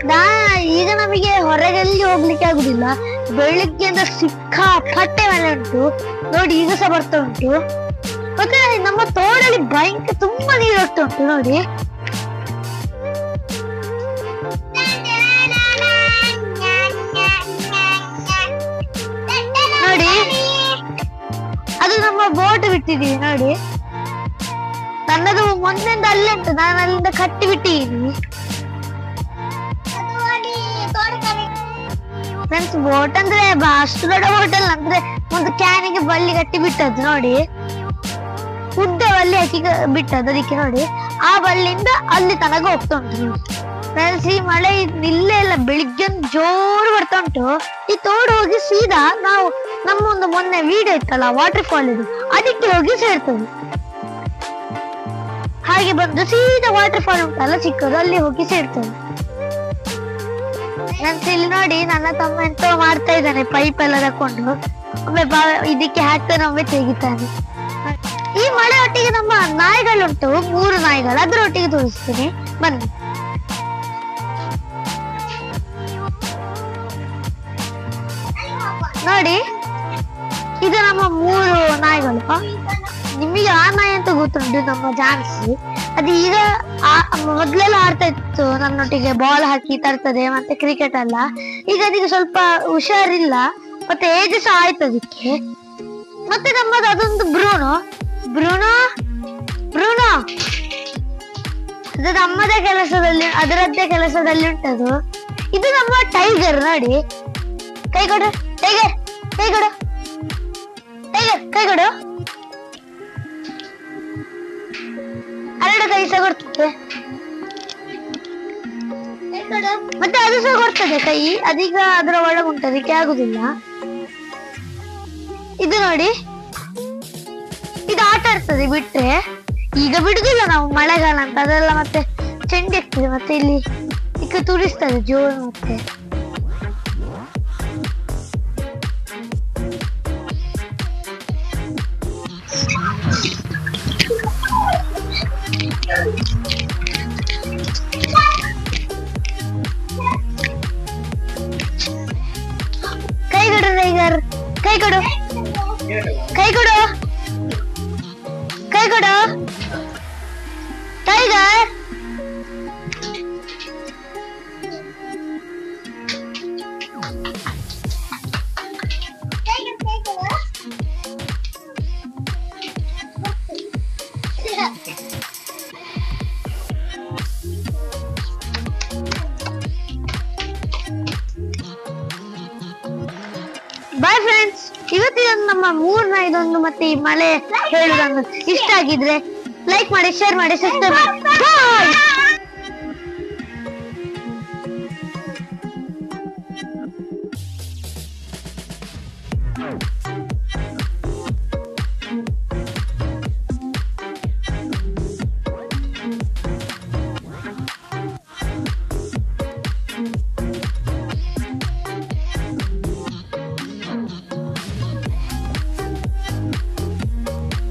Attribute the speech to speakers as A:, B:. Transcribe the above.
A: ನಾ ಈಗ ನಮಗೆ ಹೊರಗೆಲ್ಲಿ ಹೋಗ್ಲಿಕ್ಕೆ ಆಗುದಿಲ್ಲ. ಬೆಳಿಗ್ಗೆಯಿಂದ ಸಿಕ್ಕಾಪಟ್ಟೆ ಮಳೆ ಉಂಟು ನೋಡಿ, ಈಗ ಸಹ ಬರ್ತಾ ಉಂಟು. ಮತ್ತೆ ನಮ್ಮ ತೋಡಲ್ಲಿ ಭಯಂಕರ ತುಂಬಾ ನೀರು ಹೋಗ್ತಾ ಉಂಟು ನೋಡಿ. ನೋಡಿ ಅದು ನಮ್ಮ ಬೋಟ್ ಬಿಟ್ಟಿದೀವಿ ನೋಡಿ. ನನ್ನದು ಮೊನ್ನೆಂದ ಅಲ್ಲೇ ಉಂಟು, ನಾನು ಅಲ್ಲಿಂದ ಕಟ್ಟಿ ಬಿಟ್ಟಿದ್ದೀನಿ ಫ್ರೆಂಡ್ಸ್. ಬೋಟ್ ಅಂದ್ರೆ ಅಷ್ಟು ದೊಡ್ಡ ಬೋಟ್ ಅಲ್ಲ, ಅಂದ್ರೆ ಒಂದು ಕ್ಯಾನಿಗೆ ಬಳ್ಳಿ ಕಟ್ಟಿ ಬಿಟ್ಟದ್ದು ನೋಡಿ, ಉದ್ದ ಬಳ್ಳಿ ಹಾಕಿ ಬಿಟ್ಟದ್ದು. ಅದಕ್ಕೆ ನೋಡಿ ಆ ಬಳ್ಳಿಯಿಂದ ಅಲ್ಲಿ ತನಕ ಹೋಗ್ತಾ ಉಂಟು ನೋಡಿ ಫ್ರೆಂಡ್ಸ್. ಈ ಮಳೆ ನಿಲ್ಲೇ ಇಲ್ಲ, ಬೆಳಿಗ್ಗೆ ಜೋರು ಬರ್ತಾ ಉಂಟು. ಈ ತೋಡು ಹೋಗಿ ಸೀದಾ ನಾವು ನಮ್ಮ ಒಂದು ಮೊನ್ನೆ ವಿಡಿಯೋ ಇತ್ತಲ್ಲ ವಾಟರ್ ಫಾಲ್ ಇದು, ಅದಕ್ಕೆ ಹೋಗಿ ಸೇರ್ತದೆ. ಹಾಗೆ ಬಂದು ಸೀದಾ ವಾಟರ್ ಫಾಲ್ ಉಂಟಲ್ಲ ಚಿಕ್ಕದು, ಅಲ್ಲಿ ಹೋಗಿ ಸೇರ್ತದೆ. ಫ್ರೆಂಡ್ಸ್ ಇಲ್ಲಿ ನೋಡಿ ನನ್ನ ತಮ್ಮ ಎಂತ ಮಾಡ್ತಾ ಇದ್ದಾನೆ, ಪೈಪ್ ಎಲ್ಲ ತಕೊಂಡು ಒಮ್ಮೆ ಇದಕ್ಕೆ ಹಾಕ್ತಾನೆ, ಒಮ್ಮೆ ತೆಗಿತಾನೆ. ಈ ಮಳೆ ಒಟ್ಟಿಗೆ ನಮ್ಮ ನಾಯಿಗಳುಂಟು, 3 ನಾಯಿಗಳು, ಅದರೊಟ್ಟಿಗೆ ತೋರಿಸ್ತೀನಿ ಬನ್ನಿ. ನೋಡಿ ಇದು ನಮ್ಮ 3 ನಾಯಿಗಳು. ನಿಮಗೆ ಆ ನಾಯಿ ಅಂತ ಗೊತ್ತುಂಟು, ನಮ್ಮ ಜಾನ್ಸಿ. ಅದು ಈಗ ಮೊದ್ಲೆಲ್ಲ ಆಡ್ತಾ ಇತ್ತು ನನ್ನೊಟ್ಟಿಗೆ, ಬಾಲ್ ಹಾಕಿ ತರ್ತದೆ ಮತ್ತೆ ಕ್ರಿಕೆಟ್ ಎಲ್ಲ. ಈಗ ಅದಕ್ಕೆ ಸ್ವಲ್ಪ ಹುಷಾರಿಲ್ಲ, ಮತ್ತೆ ಏಜ್ ಸಹ ಆಯ್ತು ಅದಕ್ಕೆ. ಮತ್ತೆ ನಮ್ಮದು ಅದೊಂದು ಬ್ರೂನೋ ಬ್ರೂನೋ ಬ್ರೂನೋ ಅದು ನಮ್ಮದೇ ಕೆಲಸದಲ್ಲಿ, ಅದರದ್ದೇ ಕೆಲಸದಲ್ಲಿ ಉಂಟದು. ಇದು ನಮ್ಮ ಟೈಗರ್ ನೋಡಿ. ಕೈ ಕೊಡು ಟೈಗರ್, ಕೈ ಕೊಡು ಟೈಗರ್, ಕೈ ಕೊಡು. 2 ಕೈ ಸಹ ಕೊಡ್ತದೆ, ಮತ್ತೆ ಅದು ಸಹ ಕೊಡ್ತದೆ ಕೈ. ಅದೀಗ ಅದರ ಒಳಗುಂಟು, ಅದಕ್ಕೆ ಆಗುದಿಲ್ಲ. ಇದು ನೋಡಿ, ಇದು ಆಟ ಆಡ್ತದೆ ಬಿಟ್ರೆ. ಈಗ ಬಿಡುದಿಲ್ಲ ನಾವು, ಮಳೆಗಾಲ ಅಂತ ಅದೆಲ್ಲ ಮತ್ತೆ ಚಂಡಿ ಆಗ್ತದೆ, ಮತ್ತೆ ಇಲ್ಲಿ ಈಗ ತುರಿಸ್ತದೆ ಜೋರು. ಮತ್ತೆ ಕೈ ಕೊಡು ಟೈಗರ್, ಕೈ ಕೊಡು, ಕೈ ಕೊಡು, ಕೈ ಕೊಡು ಟೈಗರ್. ಬಾಯ್ ಫ್ರೆಂಡ್ಸ್, ಇವತ್ತಿನ ನಮ್ಮ 3 ನಾಯಿದೊಂದು ಮತ್ತೆ ಈ ಮಳೆ ಹೇಳುವುದನ್ನು ಇಷ್ಟ ಆಗಿದ್ರೆ ಲೈಕ್ ಮಾಡಿ, ಶೇರ್ ಮಾಡಿ, ಸಬ್ಸ್ಕ್ರೈಬ್ ಮಾಡಿ. ಬಾಯ್.